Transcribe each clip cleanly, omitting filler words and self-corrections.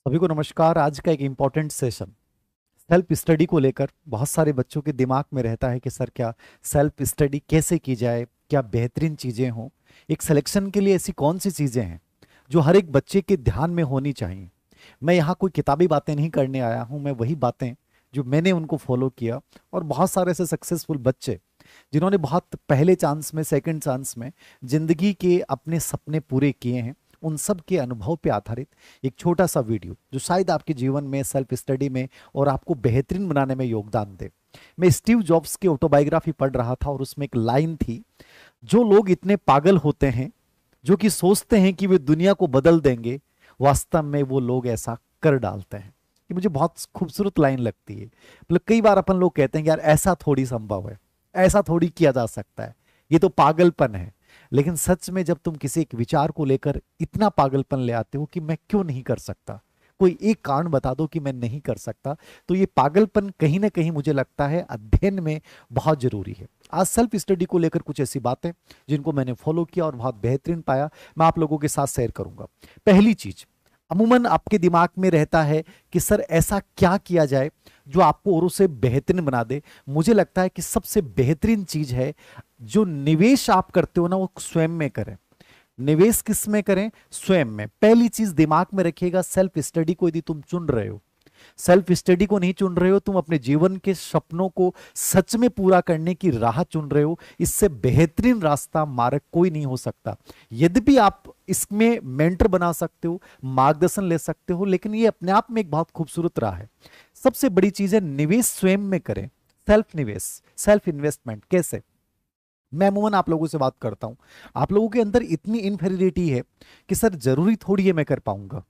सभी को नमस्कार। आज का एक इम्पॉर्टेंट सेशन सेल्फ स्टडी को लेकर बहुत सारे बच्चों के दिमाग में रहता है कि सर क्या सेल्फ स्टडी कैसे की जाए, क्या बेहतरीन चीज़ें हों, एक सिलेक्शन के लिए ऐसी कौन सी चीज़ें हैं जो हर एक बच्चे के ध्यान में होनी चाहिए। मैं यहाँ कोई किताबी बातें नहीं करने आया हूँ, मैं वही बातें जो मैंने उनको फॉलो किया और बहुत सारे ऐसे सक्सेसफुल बच्चे जिन्होंने बहुत पहले चांस में, सेकंड चांस में जिंदगी के अपने सपने पूरे किए हैं, उन सब के अनुभव पे आधारित एक छोटा सा वीडियो जो शायद आपके जीवन में, सेल्फ स्टडी में और आपको बेहतरीन बनाने में योगदान दे। मैं स्टीव जॉब्स की ऑटोबायोग्राफी पढ़ रहा था और उसमें एक लाइन थी, जो लोग इतने पागल होते हैं, जो कि सोचते हैं कि वे दुनिया को बदल देंगे, वास्तव में वो लोग ऐसा कर डालते हैं। ये मुझे बहुत खूबसूरत लाइन लगती है। मतलब कई बार अपन लोग कहते हैं कि यार ऐसा थोड़ी संभव है, ऐसा थोड़ी किया जा सकता है, ये तो पागलपन है। लेकिन सच में जब तुम किसी एक विचार को लेकर इतना पागलपन ले आते हो कि मैं क्यों नहीं कर सकता, कोई एक कारण बता दो कि मैं नहीं कर सकता, तो ये पागलपन कहीं ना कहीं मुझे लगता है अध्ययन में बहुत जरूरी है। आज सेल्फ स्टडी को लेकर कुछ ऐसी बातें जिनको मैंने फॉलो किया और बहुत बेहतरीन पाया, मैं आप लोगों के साथ शेयर करूंगा। पहली चीज, अमूमन आपके दिमाग में रहता है कि सर ऐसा क्या किया जाए जो आपको औरों से बेहतरीन बना दे। मुझे लगता है कि सबसे बेहतरीन चीज है, जो निवेश आप करते हो ना, वो स्वयं में करें। निवेश किस में करें? स्वयं में। पहली चीज दिमाग में रखिएगा, सेल्फ स्टडी को यदि तुम चुन रहे हो, सेल्फ स्टडी को नहीं चुन रहे हो, तुम अपने जीवन के सपनों को सच में पूरा करने की राह चुन रहे हो, इससे बेहतरीन रास्ता, मार्ग कोई नहीं हो सकता। यद्यपि आप इसमें मेंटर बना सकते हो, मार्गदर्शन ले सकते हो, लेकिन ये अपने आप में एक बहुत खूबसूरत राह है। सबसे बड़ी चीज है निवेश स्वयं में करें। सेल्फ निवेश, सेल्फ इन्वेस्टमेंट कैसे? मैं अमूमन आप लोगों से बात करता हूं, आप लोगों के अंदर इतनी इन्फेरिटी है कि सर जरूरी थोड़ी है मैं कर पाऊंगा,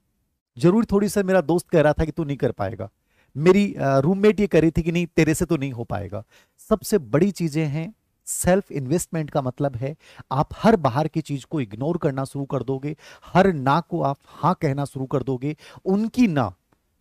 जरूरी थोड़ी सर मेरा दोस्त कह रहा था कि तू नहीं कर पाएगा, मेरी रूममेट ये कह रही थी कि नहीं तेरे से तो नहीं हो पाएगा। सबसे बड़ी चीजें हैं सेल्फ इन्वेस्टमेंट का मतलब है आप हर बाहर की चीज को इग्नोर करना शुरू कर दोगे, हर ना को आप हाँ कहना शुरू कर दोगे। उनकी ना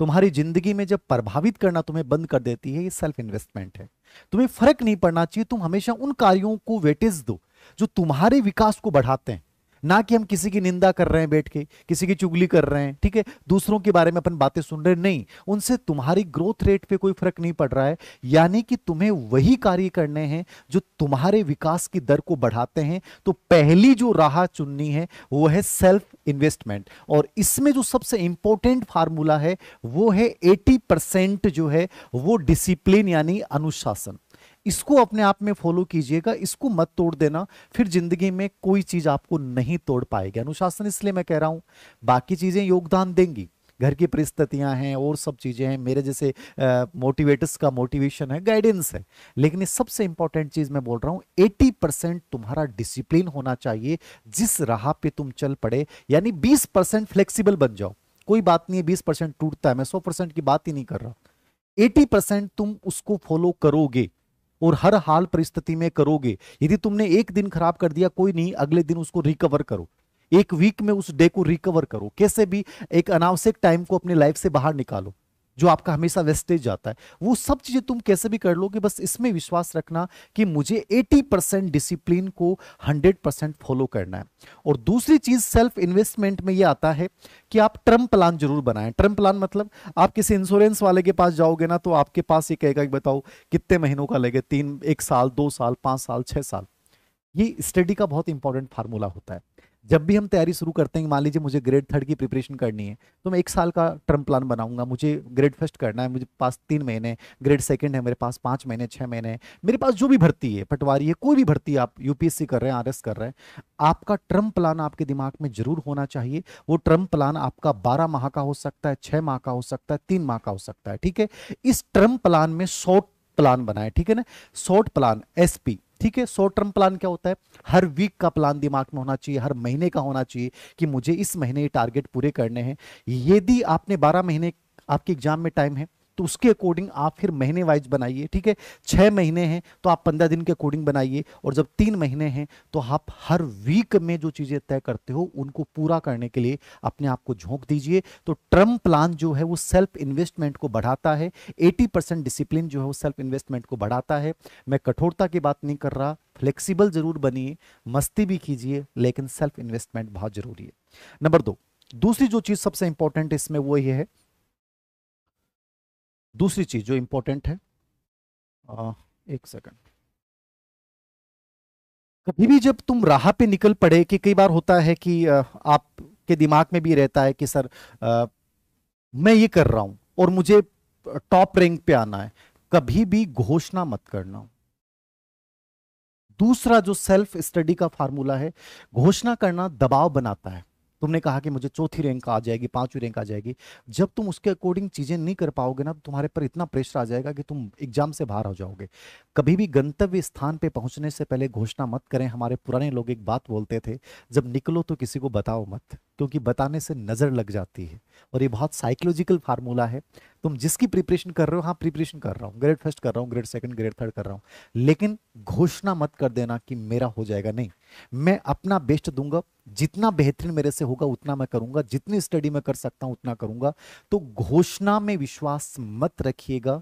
तुम्हारी जिंदगी में जब प्रभावित करना तुम्हें बंद कर देती है, ये सेल्फ इन्वेस्टमेंट है। तुम्हें फर्क नहीं पड़ना चाहिए, तुम हमेशा उन कार्यों को वेटेज दो जो तुम्हारे विकास को बढ़ाते हैं। ना कि हम किसी की निंदा कर रहे हैं, बैठ के किसी की चुगली कर रहे हैं, ठीक है, दूसरों के बारे में अपन बातें सुन रहे हैं, नहीं, उनसे तुम्हारी ग्रोथ रेट पे कोई फर्क नहीं पड़ रहा है। यानी कि तुम्हें वही कार्य करने हैं जो तुम्हारे विकास की दर को बढ़ाते हैं। तो पहली जो राह चुननी है वो है सेल्फ इन्वेस्टमेंट, और इसमें जो सबसे इंपॉर्टेंट फार्मूला है वो है 80% जो है वो डिसिप्लिन यानी अनुशासन। इसको अपने आप में फॉलो कीजिएगा, इसको मत तोड़ देना, फिर जिंदगी में कोई चीज आपको नहीं तोड़ पाएगी। अनुशासन इसलिए मैं कह रहा हूं, बाकी चीजें योगदान देंगी, घर की परिस्थितियां हैं और सब चीजें हैं, मेरे जैसे मोटिवेटर्स का मोटिवेशन है, गाइडेंस है, लेकिन ये सबसे इंपॉर्टेंट चीज मैं बोल रहा हूं 80% तुम्हारा डिसिप्लिन होना चाहिए जिस राह पे तुम चल पड़े। यानी 20% फ्लेक्सिबल बन जाओ, कोई बात नहीं है 20% टूटता है, मैं 100% की बात ही नहीं कर रहा। 80% तुम उसको फॉलो करोगे और हर हाल परिस्थिति में करोगे। यदि तुमने एक दिन खराब कर दिया, कोई नहीं, अगले दिन उसको रिकवर करो, एक वीक में उस डे को रिकवर करो, कैसे भी एक अनावश्यक टाइम को अपनी लाइफ से बाहर निकालो जो आपका हमेशा वेस्टेज जाता है। वो सब चीजें तुम कैसे भी कर लोगे, बस इसमें विश्वास रखना कि मुझे 80% डिसिप्लिन को 100% फॉलो करना है। और दूसरी चीज सेल्फ इन्वेस्टमेंट में ये आता है कि आप टर्म प्लान जरूर बनाएं। टर्म प्लान मतलब आप किसी इंश्योरेंस वाले के पास जाओगे ना, तो आपके पास ये कहेगा कि बताओ कितने महीनों का लगे, 3, 1 साल, 2 साल, 5 साल, 6 साल। ये स्टडी का बहुत इंपॉर्टेंट फार्मूला होता है। जब भी हम तैयारी शुरू करते हैं, मान लीजिए मुझे ग्रेड थर्ड की प्रिपरेशन करनी है, तो मैं 1 साल का टर्म प्लान बनाऊंगा। मुझे ग्रेड फर्स्ट करना है, मुझे पास 3 महीने, ग्रेड सेकंड है मेरे पास 5 महीने, 6 महीने है मेरे पास, जो भी भर्ती है, पटवारी है, कोई भी भर्ती है, आप यूपीएससी कर रहे हैं, आरएस कर रहे हैं, आपका टर्म प्लान आपके दिमाग में जरूर होना चाहिए। वो टर्म प्लान आपका 12 माह का हो सकता है, 6 माह का हो सकता है, 3 माह का हो सकता है, ठीक है। इस टर्म प्लान में शॉर्ट प्लान बनाए, ठीक है ना, शॉर्ट प्लान, एसपी, ठीक है। शॉर्ट टर्म प्लान क्या होता है? हर वीक का प्लान दिमाग में होना चाहिए, हर महीने का होना चाहिए कि मुझे इस महीने ये टारगेट पूरे करने हैं। यदि आपने 12 महीने आपके एग्जाम में टाइम है, तो उसके अकॉर्डिंग आप फिर महीने वाइज बनाइए, ठीक है। 6 महीने हैं तो आप 15 दिन के अकॉर्डिंग बनाइए, और जब 3 महीने हैं तो आप हर वीक में जो चीजें तय करते हो उनको पूरा करने के लिए अपने आप को झोंक दीजिए। तो टर्म प्लान जो है वो सेल्फ इन्वेस्टमेंट को बढ़ाता है, 80% डिसिप्लिन जो है वो सेल्फ इन्वेस्टमेंट को बढ़ाता है। मैं कठोरता की बात नहीं कर रहा, फ्लेक्सिबल जरूर बनिए, मस्ती भी कीजिए, लेकिन सेल्फ इन्वेस्टमेंट बहुत जरूरी है। नंबर 2, दूसरी जो चीज सबसे इंपॉर्टेंट इसमें वो ये है, दूसरी चीज जो इंपॉर्टेंट है, एक सेकंड, कभी भी जब तुम राह पे निकल पड़े, कि कई बार होता है कि आपके दिमाग में भी रहता है कि सर मैं ये कर रहा हूं और मुझे टॉप रैंक पे आना है, कभी भी घोषणा मत करना। दूसरा जो सेल्फ स्टडी का फार्मूला है, घोषणा करना दबाव बनाता है। तुमने कहा कि मुझे चौथी रैंक आ जाएगी, पांचवी रैंक आ जाएगी, जब तुम उसके अकॉर्डिंग चीजें नहीं कर पाओगे ना, तो तुम्हारे पर इतना प्रेशर आ जाएगा कि तुम एग्जाम से बाहर हो जाओगे। कभी भी गंतव्य स्थान पे पहुंचने से पहले घोषणा मत करें। हमारे पुराने लोग एक बात बोलते थे, जब निकलो तो किसी को बताओ मत, क्योंकि बताने से नजर लग जाती है। और ये बहुत साइकोलॉजिकल फार्मूला है। तुम जिसकी प्रिपरेशन कर रहे हो, हाँ प्रिपरेशन कर रहा हूँ, ग्रेड फर्स्ट कर रहा हूँ, ग्रेड सेकंड, ग्रेड थर्ड कर रहा हूँ, लेकिन घोषणा मत कर देना कि मेरा हो जाएगा। नहीं, मैं अपना बेस्ट दूंगा, जितना बेहतरीन मेरे से होगा उतना मैं करूंगा, जितनी स्टडी मैं कर सकता हूं उतना करूंगा। तो घोषणा में विश्वास मत रखिएगा,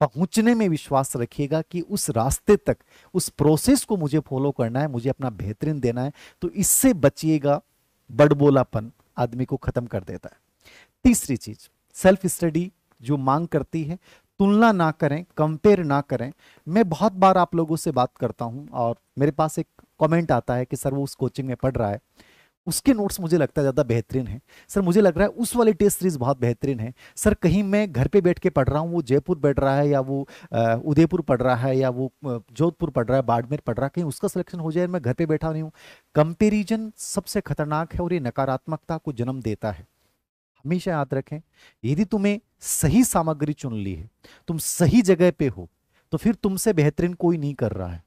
पहुंचने में विश्वास रखिएगा कि उस रास्ते तक, उस प्रोसेस को मुझे फॉलो करना है, मुझे अपना बेहतरीन देना है। तो इससे बचिएगा। बड़बोलापन आदमी को खत्म कर देता है। तीसरी चीज, सेल्फ स्टडी जो मांग करती है, तुलना ना करें, कंपेयर ना करें। मैं बहुत बार आप लोगों से बात करता हूं और मेरे पास एक कमेंट आता है कि सर वो उस कोचिंग में पढ़ रहा है, उसके नोट्स मुझे लगता है ज़्यादा बेहतरीन है। सर मुझे लग रहा है उस वाली टेस्ट सीरीज बहुत बेहतरीन है। सर कहीं मैं घर पे बैठ के पढ़ रहा हूँ, वो जयपुर बैठ रहा है, या वो उदयपुर पढ़ रहा है, या वो जोधपुर पढ़ रहा है, बाड़मेर पढ़ रहा है, कहीं उसका सिलेक्शन हो जाए, मैं घर पे बैठा नहीं हूँ। कंपेरिजन सबसे खतरनाक है और ये नकारात्मकता को जन्म देता है। हमेशा याद रखें, यदि तुम्हें सही सामग्री चुन ली है, तुम सही जगह पे हो, तो फिर तुमसे बेहतरीन कोई नहीं कर रहा है।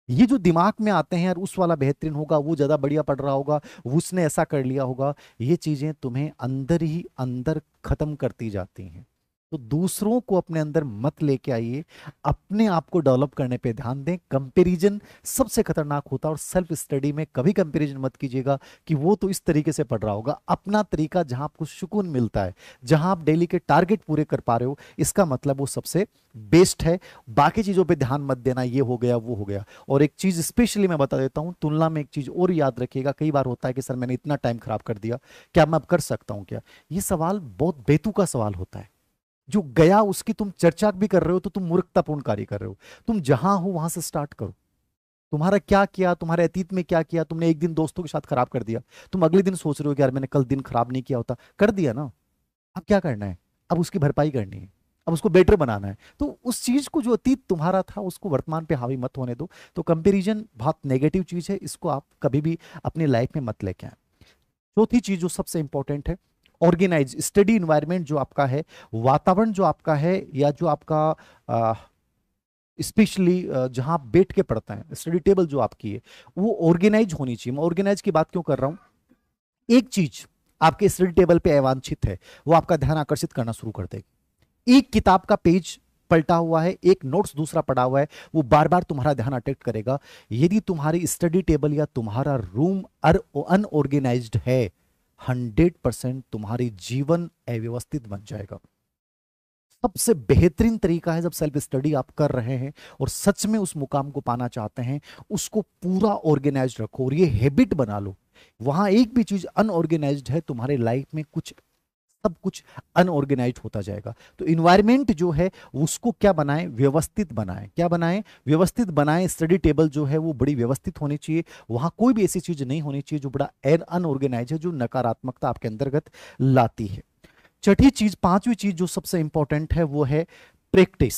ये जो दिमाग में आते हैं यार, उस वाला बेहतरीन होगा, वो ज्यादा बढ़िया पढ़ रहा होगा, उसने ऐसा कर लिया होगा, ये चीजें तुम्हें अंदर ही अंदर खत्म करती जाती हैं। तो दूसरों को अपने अंदर मत लेके आइए, अपने आप को डेवलप करने पे ध्यान दें। कंपैरिजन सबसे खतरनाक होता है, और सेल्फ स्टडी में कभी कंपैरिजन मत कीजिएगा कि वो तो इस तरीके से पढ़ रहा होगा। अपना तरीका जहां आपको सुकून मिलता है, जहां आप डेली के टारगेट पूरे कर पा रहे हो, इसका मतलब वो सबसे बेस्ट है। बाकी चीजों पे ध्यान मत देना, ये हो गया वो हो गया। और एक चीज स्पेशली मैं बता देता हूं, तुलना में एक चीज और याद रखिएगा। कई बार होता है कि सर मैंने इतना टाइम खराब कर दिया, क्या मैं अब कर सकता हूं क्या? ये सवाल बहुत बेतुका सवाल होता है। जो गया उसकी तुम चर्चा भी कर रहे हो तो तुम मूर्खतापूर्ण कार्य कर रहे हो। तुम जहां हो वहां से स्टार्ट करो। तुम्हारा क्या किया, तुम्हारे अतीत में क्या किया? तुमने एक दिन दोस्तों के साथ खराब कर दिया, तुम अगले दिन सोच रहे हो कि यार मैंने कल दिन खराब नहीं किया होता, कर दिया ना। अब क्या करना है? अब उसकी भरपाई करनी है, अब उसको बेटर बनाना है। तो उस चीज को, जो अतीत तुम्हारा था, उसको वर्तमान पे हावी मत होने दो। तो कंपैरिजन बहुत नेगेटिव चीज है, इसको आप कभी भी अपनी लाइफ में मत लेके आए। चौथी चीज जो सबसे इंपॉर्टेंट है, ऑर्गेनाइज स्टडी इन्वायरमेंट जो आपका है, वातावरण जो आपका है, या जो आपका स्पेशली जहां आप बैठ के पढ़ते हैं, स्टडी टेबल जो आपकी है, वो ऑर्गेनाइज होनी चाहिए। मैं ऑर्गेनाइज की बात क्यों कर रहा हूं? एक चीज आपके स्टडी टेबल पे अवांछित है, वो आपका ध्यान आकर्षित करना शुरू कर देगी। एक किताब का पेज पलटा हुआ है, एक नोट्स दूसरा पड़ा हुआ है, वो बार बार तुम्हारा ध्यान अट्रैक्ट करेगा। यदि तुम्हारी स्टडी टेबल या तुम्हारा रूम अनऑर्गेनाइज्ड है, 100% तुम्हारी जीवन अव्यवस्थित बन जाएगा। सबसे बेहतरीन तरीका है, जब सेल्फ स्टडी आप कर रहे हैं और सच में उस मुकाम को पाना चाहते हैं, उसको पूरा ऑर्गेनाइज रखो और ये हैबिट बना लो। वहां एक भी चीज अनऑर्गेनाइज्ड है, तुम्हारे लाइफ में कुछ, सब कुछ अनऑर्गेनाइज्ड होता जाएगा। तो इन्वायरमेंट जो है उसको क्या बनाएं? व्यवस्थित बनाएं। क्या बनाएं? व्यवस्थित बनाएं। स्टडी टेबल जो है वो बड़ी व्यवस्थित होनी चाहिए, वहां कोई भी ऐसी चीज नहीं होनी चाहिए जो बड़ा अनऑर्गेनाइज है, जो नकारात्मकता आपके अंतर्गत लाती है। छठी चीज, पांचवी चीज जो सबसे इंपॉर्टेंट है, वो है प्रैक्टिस।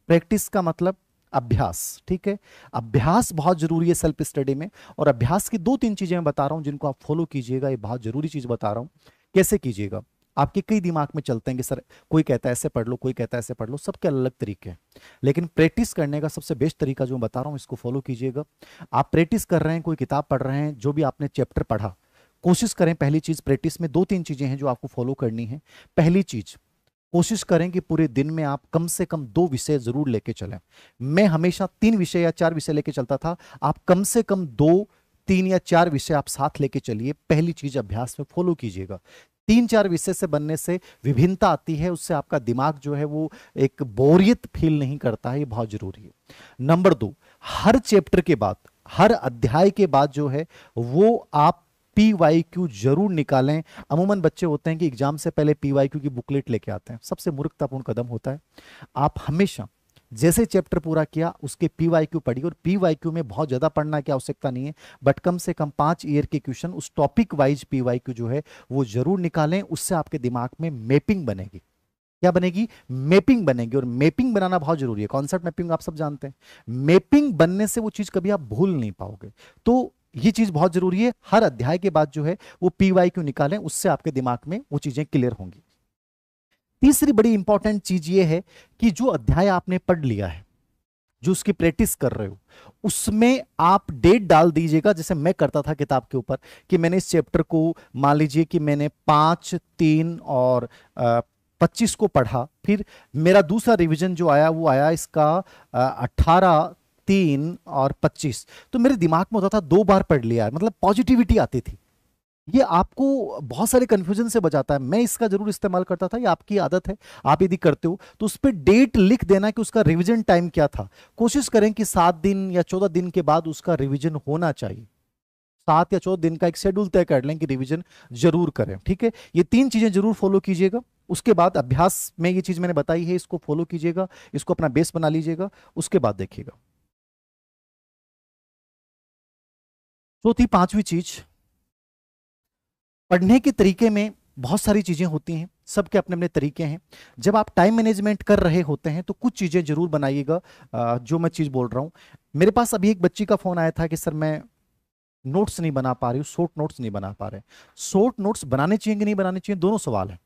प्रैक्टिस का मतलब अभ्यास। ठीक है, अभ्यास बहुत जरूरी है सेल्फ स्टडी में। और अभ्यास की दो तीन चीजें मैं बता रहा हूं जिनको आप फॉलो कीजिएगा। ये बहुत जरूरी चीज बता रहा हूं, कैसे कीजिएगा। आपके कई दिमाग में चलते हैं कि सर कोई कहता है ऐसे पढ़ लो, कोई कहता है ऐसे पढ़ लो, सबके अलग अलग तरीके हैं। लेकिन प्रैक्टिस करने का सबसे बेस्ट तरीका जो मैं बता रहा हूं, इसको फॉलो कीजिएगा। आप प्रैक्टिस कर रहे हैं, कोई किताब पढ़ रहे हैं, जो भी आपने चैप्टर पढ़ा, कोशिश करें, पहली चीज प्रैक्टिस में दो तीन चीजें हैं जो आपको फॉलो करनी है। पहली चीज, कोशिश करें कि पूरे दिन में आप कम से कम 2 विषय जरूर लेके चलें। मैं हमेशा 3 विषय या 4 विषय लेके चलता था, आप कम से कम 2, 3 या 4 विषय आप साथ लेके चलिए। पहली चीज अभ्यास में फॉलो कीजिएगा। 3-4 विषय से बनने से विभिन्नता आती है, उससे आपका दिमाग जो है वो एक बोरियत फील नहीं करता है, ये बहुत जरूरी है। नंबर 2, हर चैप्टर के बाद, हर अध्याय के बाद जो है वो आप PYQ जरूर निकालें। अमूमन बच्चे होते हैं कि एग्जाम से पहले PYQ की बुकलेट लेके आते हैं, सबसे मूर्खतापूर्ण कदम होता है। आप हमेशा जैसे चैप्टर पूरा किया उसके PYQ पढ़िए, और PYQ में बहुत ज्यादा पढ़ना की आवश्यकता नहीं है, बट कम से कम 5 ईयर के क्वेश्चन उस टॉपिक वाइज PYQ जो है वो जरूर निकालें। उससे आपके दिमाग में मैपिंग बनेगी। क्या बनेगी? मैपिंग बनेगी। और मैपिंग बनाना बहुत जरूरी है। कॉन्सेप्ट मैपिंग आप सब जानते हैं, मैपिंग बनने से वो चीज कभी आप भूल नहीं पाओगे। तो ये चीज बहुत जरूरी है। हर अध्याय के बाद जो है वो PYQ निकालें, उससे आपके दिमाग में वो चीजें क्लियर होंगी। तीसरी बड़ी इंपॉर्टेंट चीज ये है कि जो अध्याय आपने पढ़ लिया है, जो उसकी प्रैक्टिस कर रहे हो, उसमें आप डेट डाल दीजिएगा। जैसे मैं करता था किताब के ऊपर कि मैंने इस चैप्टर को, मान लीजिए कि मैंने 5, 3 और 25 को पढ़ा, फिर मेरा दूसरा रिवीजन जो आया वो आया इसका 18, 3 और 25। तो मेरे दिमाग में होता था 2 बार पढ़ लिया है, मतलब पॉजिटिविटी आती थी। ये आपको बहुत सारे कंफ्यूजन से बचाता है। मैं इसका जरूर इस्तेमाल करता था, ये आपकी आदत है। आप यदि करते हो तो उस पर डेट लिख देना कि उसका रिवीजन टाइम क्या था। कोशिश करें कि 7 दिन या 14 दिन के बाद उसका रिवीजन होना चाहिए। 7 या 14 दिन का एक शेड्यूल तय कर लें कि रिवीजन जरूर करें, ठीक है। ये 3 चीजें जरूर फॉलो कीजिएगा। उसके बाद अभ्यास में ये चीज मैंने बताई है, इसको फॉलो कीजिएगा, इसको अपना बेस बना लीजिएगा। उसके बाद देखिएगा चौथी, 5वीं चीज, पढ़ने के तरीके में बहुत सारी चीजें होती हैं, सबके अपने अपने तरीके हैं। जब आप टाइम मैनेजमेंट कर रहे होते हैं तो कुछ चीजें जरूर बनाइएगा। जो मैं चीज बोल रहा हूं, मेरे पास अभी एक बच्ची का फोन आया था कि सर मैं नोट्स नहीं बना पा रही हूँ, शॉर्ट नोट्स नहीं बना पा रहे। शॉर्ट नोट्स बनाने चाहिए कि नहीं बनाने चाहिए, दोनों सवाल है।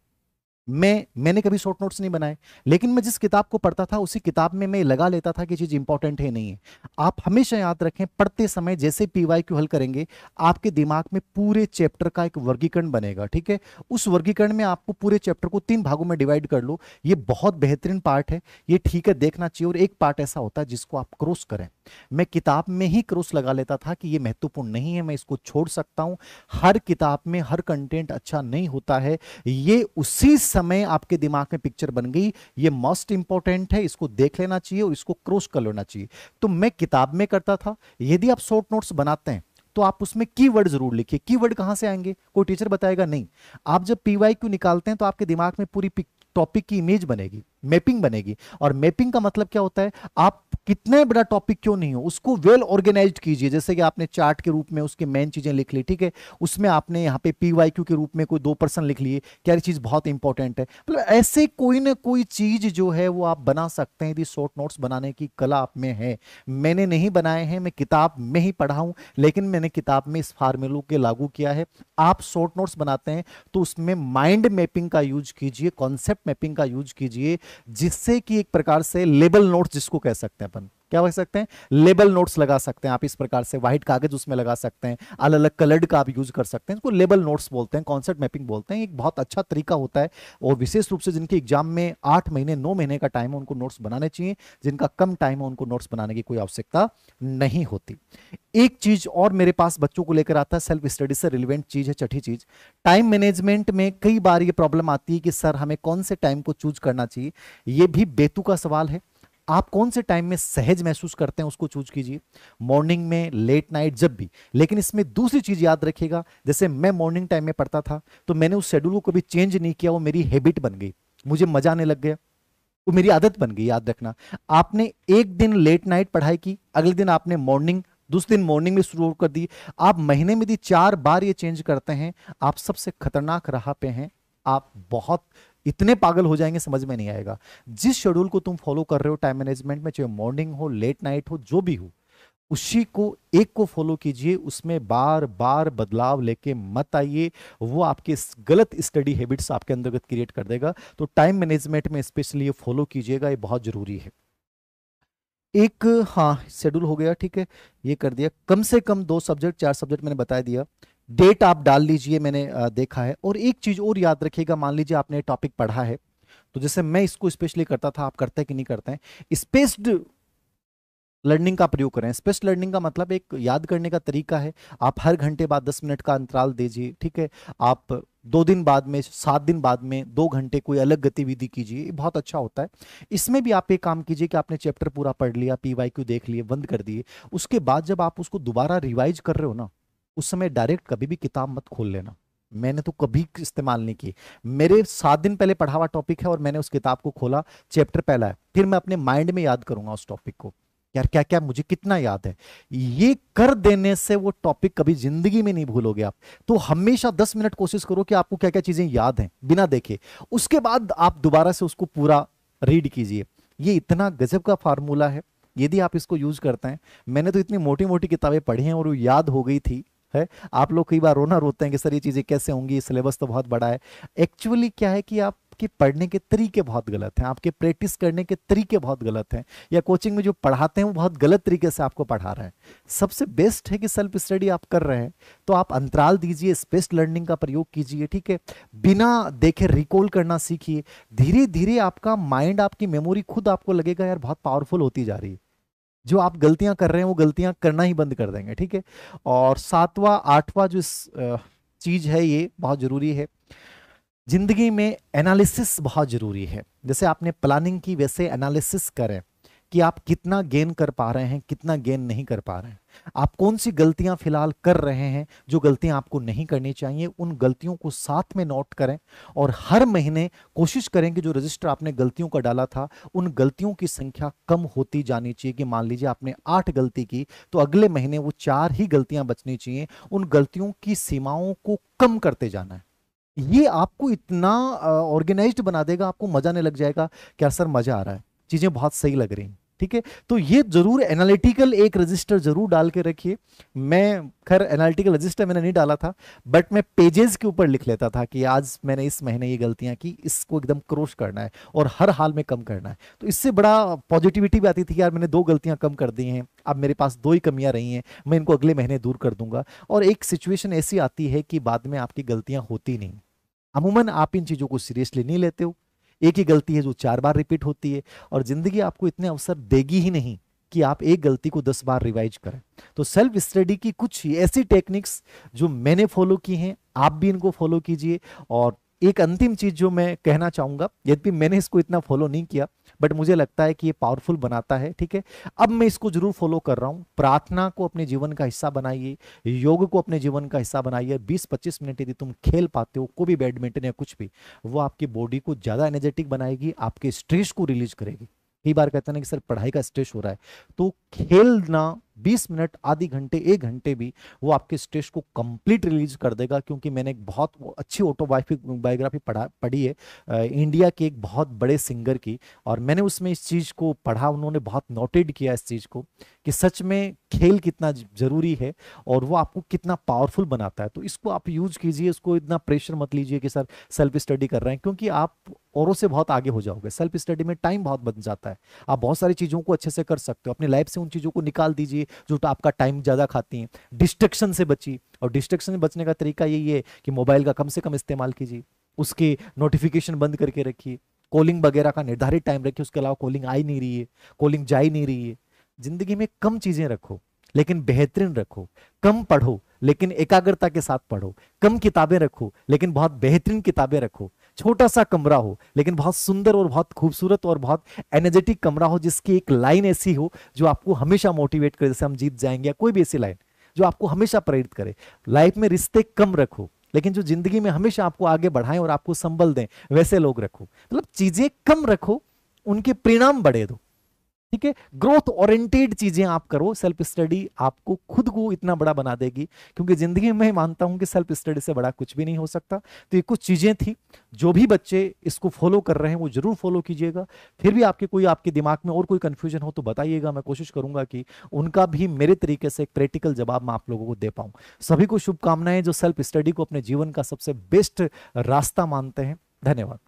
मैंने कभी शॉर्ट नोट्स नहीं बनाए, लेकिन मैं जिस किताब को पढ़ता था उसी किताब में मैं लगा लेता था कि चीज इंपॉर्टेंट है नहीं है। आप हमेशा याद रखें, पढ़ते समय जैसे PYQ हल करेंगे, आपके दिमाग में पूरे चैप्टर का एक वर्गीकरण बनेगा, ठीक है। उस वर्गीकरण में आपको पूरे चैप्टर को 3 भागों में डिवाइड कर लो। ये बहुत बेहतरीन पार्ट है, ये ठीक है, देखना चाहिए। और एक पार्ट ऐसा होता है जिसको आप क्रॉस करें। मैं किताब में ही क्रॉस लगा लेता था कि ये महत्वपूर्ण नहीं है, मैं इसको छोड़ सकता हूं। हर किताब में हर कंटेंट अच्छा नहीं होता है। ये उसी समय आपके दिमाग में पिक्चर बन गई, ये मोस्ट इंपॉर्टेंट है, इसको देख लेना चाहिए और इसको क्रॉस कर लेना चाहिए। तो मैं किताब में करता था। यदि आप शॉर्ट नोट्स बनाते हैं तो आप उसमें कीवर्ड जरूर लिखिए। कीवर्ड कहां से आएंगे, कोई टीचर बताएगा नहीं। आप जब PYQ निकालते हैं तो आपके दिमाग में पूरी टॉपिक की इमेज बनेगी, मैपिंग बनेगी। और मैपिंग का मतलब क्या होता है, आप कितने बड़ा टॉपिक क्यों नहीं हो उसको वेल ऑर्गेनाइज्ड कीजिए। जैसे कि आपने चार्ट के रूप में उसके मेन चीजें लिख ली, ठीक है, उसमें आपने यहाँ पे PYQ के रूप में कोई 2% लिख लिए, क्या ये चीज बहुत इंपॉर्टेंट है। मतलब ऐसे कोई ना कोई चीज जो है वो आप बना सकते हैं, यदि शॉर्ट नोट्स बनाने की कला आप में है। मैंने नहीं बनाए हैं, मैं किताब में ही पढ़ा हूं, लेकिन मैंने किताब में इस फार्मूलों के लागू किया है। आप शॉर्ट नोट्स बनाते हैं तो उसमें माइंड मैपिंग का यूज कीजिए, कॉन्सेप्ट मैपिंग का यूज कीजिए, जिससे कि एक प्रकार से लेबल नोट्स जिसको कह सकते हैं अपन, क्या कह सकते हैं, लेबल नोट्स लगा सकते हैं आप। इस प्रकार से व्हाइट कागज उसमें लगा सकते हैं, अलग अलग कलर्ड का आप यूज कर सकते हैं। इसको लेबल नोट्स बोलते हैं, कॉन्सेप्ट मैपिंग बोलते हैं। एक बहुत अच्छा तरीका होता है। और विशेष रूप से जिनके एग्जाम में 8 महीने 9 महीने का टाइम है उनको नोट्स बनाने चाहिए, जिनका कम टाइम है उनको नोट्स बनाने की कोई आवश्यकता नहीं होती। एक चीज और मेरे पास बच्चों को लेकर आता है, सेल्फ स्टडी से रिलेवेंट चीज है, छठी चीज, टाइम मैनेजमेंट में कई बार ये प्रॉब्लम आती है कि सर हमें कौन से टाइम को चूज करना चाहिए। ये भी बेतु का सवाल है। आप कौन से टाइम में सहज महसूस करते हैं उसको चूज कीजिए, मॉर्निंग में, लेट नाइट, जब भी। लेकिन इसमें दूसरी चीज याद रखिएगा, जैसे मैं मॉर्निंग टाइम में पढ़ता था तो मैंने उस शेड्यूल को कभी चेंज नहीं किया, वो मेरी हैबिट बन गई, मुझे मजा आने लग गया, वो मेरी आदत बन गई। याद रखना, आपने एक दिन लेट नाइट पढ़ाई की, अगले दिन आपने मॉर्निंग, दूसरे दिन मॉर्निंग में शुरू कर दी। आप महीने में यदि 4 बार ये चेंज करते हैं, आप सबसे खतरनाक राह पे हैं। आप बहुत इतने पागल हो जाएंगे, समझ में नहीं आएगा। जिस शेड्यूल को तुम फॉलो कर रहे हो टाइम मैनेजमेंट में, चाहे मॉर्निंग हो, लेट नाइट हो, जो भी हो, उसी को एक को फॉलो कीजिए, उसमें बार बार बदलाव लेके मत आइए। वो आपके गलत स्टडी हैबिट्स आपके अंतर्गत क्रिएट कर देगा। तो टाइम मैनेजमेंट में स्पेशली ये फॉलो कीजिएगा, ये बहुत जरूरी है। एक, हाँ शेड्यूल हो गया, ठीक है, ये कर दिया। कम से कम 2 सब्जेक्ट 4 सब्जेक्ट मैंने बता दिया। डेट आप डाल लीजिए, मैंने देखा है। और एक चीज और याद रखिएगा, मान लीजिए आपने टॉपिक पढ़ा है, तो जैसे मैं इसको स्पेशली करता था, आप करते हैं कि नहीं करते हैं, स्पेस्ड लर्निंग का प्रयोग करें। स्पेस्ड लर्निंग का मतलब एक याद करने का तरीका है। आप हर घंटे बाद 10 मिनट का अंतराल दीजिए, ठीक है। आप 2 दिन बाद में, 7 दिन बाद में 2 घंटे कोई अलग गतिविधि कीजिए, ये बहुत अच्छा होता है। इसमें भी आप एक काम कीजिए कि आपने चैप्टर पूरा पढ़ लिया, PYQ देख लिए, बंद कर दिए, उसके बाद जब आप उसको दोबारा रिवाइज कर रहे हो ना, उस समय डायरेक्ट कभी भी किताब मत खोल लेना। मैंने तो कभी इस्तेमाल नहीं की। मेरे 7 दिन पहले पढ़ा हुआ टॉपिक है और मैंने उस किताब को खोला, चैप्टर पहला है, फिर मैं अपने माइंड में याद करूंगा उस टॉपिक को, यार क्या क्या मुझे कितना याद है। ये कर देने से वो टॉपिक कभी जिंदगी में नहीं भूलोगे आप। तो हमेशा 10 मिनट कोशिश करो कि आपको क्या क्या चीजें याद हैं बिना देखे, उसके बाद आप दोबारा से उसको पूरा रीड कीजिए। ये इतना गजब का फार्मूला है, यदि आप इसको यूज करते हैं। मैंने तो इतनी मोटी मोटी किताबें पढ़ी हैं और वो याद हो गई थी है। आप लोग कई बार रोना रोते हैं कि सर ये चीजें कैसे होंगी, सिलेबस तो बहुत बड़ा है। एक्चुअली क्या है कि आपके पढ़ने के तरीके बहुत गलत हैं, आपके प्रैक्टिस करने के तरीके बहुत गलत हैं, या कोचिंग में जो पढ़ाते हैं वो बहुत गलत तरीके से आपको पढ़ा रहे हैं। सबसे बेस्ट है कि सेल्फ स्टडी आप कर रहे हैं तो आप अंतराल दीजिए, स्पेस लर्निंग का प्रयोग कीजिए, ठीक है। बिना देखे रिकॉल करना सीखिए। धीरे धीरे आपका माइंड, आपकी मेमोरी खुद आपको लगेगा यार बहुत पावरफुल होती जा रही है। जो आप गलतियां कर रहे हैं वो गलतियां करना ही बंद कर देंगे, ठीक है। और सातवां आठवां जो चीज है ये बहुत जरूरी है, जिंदगी में एनालिसिस बहुत जरूरी है। जैसे आपने प्लानिंग की वैसे एनालिसिस करें कि आप कितना गेन कर पा रहे हैं, कितना गेन नहीं कर पा रहे हैं। आप कौन सी गलतियां फिलहाल कर रहे हैं, जो गलतियां आपको नहीं करनी चाहिए, उन गलतियों को साथ में नोट करें। और हर महीने कोशिश करें कि जो रजिस्टर आपने गलतियों का डाला था, उन गलतियों की संख्या कम होती जानी चाहिए। कि मान लीजिए आपने 8 गलती की तो अगले महीने वो 4 ही गलतियां बचनी चाहिए। उन गलतियों की सीमाओं को कम करते जाना है। ये आपको इतना ऑर्गेनाइज्ड बना देगा, आपको मजा आने लग जाएगा, क्या सर मजा आ रहा है, चीजें बहुत सही लग रही हैं, ठीक है। तो ये जरूर एनालिटिकल एक रजिस्टर जरूर डाल के रखिए। मैं खैर एनालिटिकल रजिस्टर मैंने नहीं डाला था, बट मैं पेजेस के ऊपर लिख लेता था कि आज मैंने इस महीने ये गलतियां की, इसको एकदम क्रॉस करना है और हर हाल में कम करना है। तो इससे बड़ा पॉजिटिविटी भी आती थी कि यार मैंने 2 गलतियां कम कर दी हैं, अब मेरे पास 2 ही कमियां रही हैं, मैं इनको अगले महीने दूर कर दूंगा। और एक सिचुएशन ऐसी आती है कि बाद में आपकी गलतियां होती नहीं, अमूमन आप इन चीजों को सीरियसली नहीं लेते हो। एक ही गलती है जो 4 बार रिपीट होती है, और जिंदगी आपको इतने अवसर देगी ही नहीं कि आप एक गलती को 10 बार रिवाइज करें। तो सेल्फ स्टडी की कुछ ऐसी टेक्निक्स जो मैंने फॉलो की हैं, आप भी इनको फॉलो कीजिए। और एक अंतिम चीज जो मैं कहना चाहूंगा, यद्यपि मैंने इसको इतना फॉलो नहीं किया, बट मुझे लगता है कि ये पावरफुल बनाता है, ठीक है। अब मैं इसको जरूर फॉलो कर रहा हूं। प्रार्थना को अपने जीवन का हिस्सा बनाइए, योग को अपने जीवन का हिस्सा बनाइए। 20-25 मिनट यदि तुम खेल पाते हो, कोई भी बैडमिंटन या कुछ भी, वो आपकी बॉडी को ज्यादा एनर्जेटिक बनाएगी, आपके स्ट्रेस को रिलीज करेगी। कई बार कहते हैं ना कि सर पढ़ाई का स्ट्रेस हो रहा है, तो खेलना 20 मिनट, आधी घंटे, 1 घंटे भी, वो आपके स्ट्रेस को कंप्लीट रिलीज कर देगा। क्योंकि मैंने एक बहुत अच्छी ऑटोबायोग्राफी पढ़ी है इंडिया के एक बहुत बड़े सिंगर की, और मैंने उसमें इस चीज को पढ़ा, उन्होंने बहुत नोटेड किया इस चीज को कि सच में खेल कितना जरूरी है और वो आपको कितना पावरफुल बनाता है। तो इसको आप यूज कीजिए, इसको इतना प्रेशर मत लीजिए कि सर सेल्फ स्टडी कर रहे हैं, क्योंकि आप औरों से बहुत आगे हो जाओगे। सेल्फ स्टडी में टाइम बहुत बच जाता है, आप बहुत सारी चीजों को अच्छे से कर सकते हो। अपनी लाइफ से उन चीजों को निकाल दीजिए जो आपका टाइम ज्यादा खाती हैं। डिस्ट्रक्शन से बचिए, और डिस्ट्रक्शन से बचने का तरीका यही है कि मोबाइल का कम से कम इस्तेमाल कीजिए, उसके नोटिफिकेशन बंद करके रखिए, कॉलिंग वगैरह का निर्धारित टाइम रखिए, उसके अलावा कॉलिंग आ ही नहीं रही है, कॉलिंग जा ही नहीं रही है। जिंदगी में कम चीजें रखो लेकिन बेहतरीन रखो, कम पढ़ो लेकिन एकाग्रता के साथ पढ़ो, कम किताबें रखो लेकिन बहुत बेहतरीन किताबें रखो, छोटा सा कमरा हो लेकिन बहुत सुंदर और बहुत खूबसूरत और बहुत एनर्जेटिक कमरा हो, जिसकी एक लाइन ऐसी हो जो आपको हमेशा मोटिवेट करे, जैसे हम जीत जाएंगे या कोई भी ऐसी लाइन जो आपको हमेशा प्रेरित करे। लाइफ में रिश्ते कम रखो लेकिन जो जिंदगी में हमेशा आपको आगे बढ़ाएं और आपको संबल दें, वैसे लोग रखो। मतलब चीजें कम रखो, उनके परिणाम बढ़े दो, ठीक है। ग्रोथ ओरिएंटेड चीजें आप करो। सेल्फ स्टडी आपको खुद को इतना बड़ा बना देगी, क्योंकि जिंदगी में मानता हूं कि सेल्फ स्टडी से बड़ा कुछ भी नहीं हो सकता। तो ये कुछ चीजें थी, जो भी बच्चे इसको फॉलो कर रहे हैं वो जरूर फॉलो कीजिएगा। फिर भी आपके दिमाग में और कोई कंफ्यूजन हो तो बताइएगा, मैं कोशिश करूंगा कि उनका भी मेरे तरीके से एक प्रैक्टिकल जवाब मैं आप लोगों को दे पाऊं। सभी को शुभकामनाएं जो सेल्फ स्टडी को अपने जीवन का सबसे बेस्ट रास्ता मानते हैं। धन्यवाद।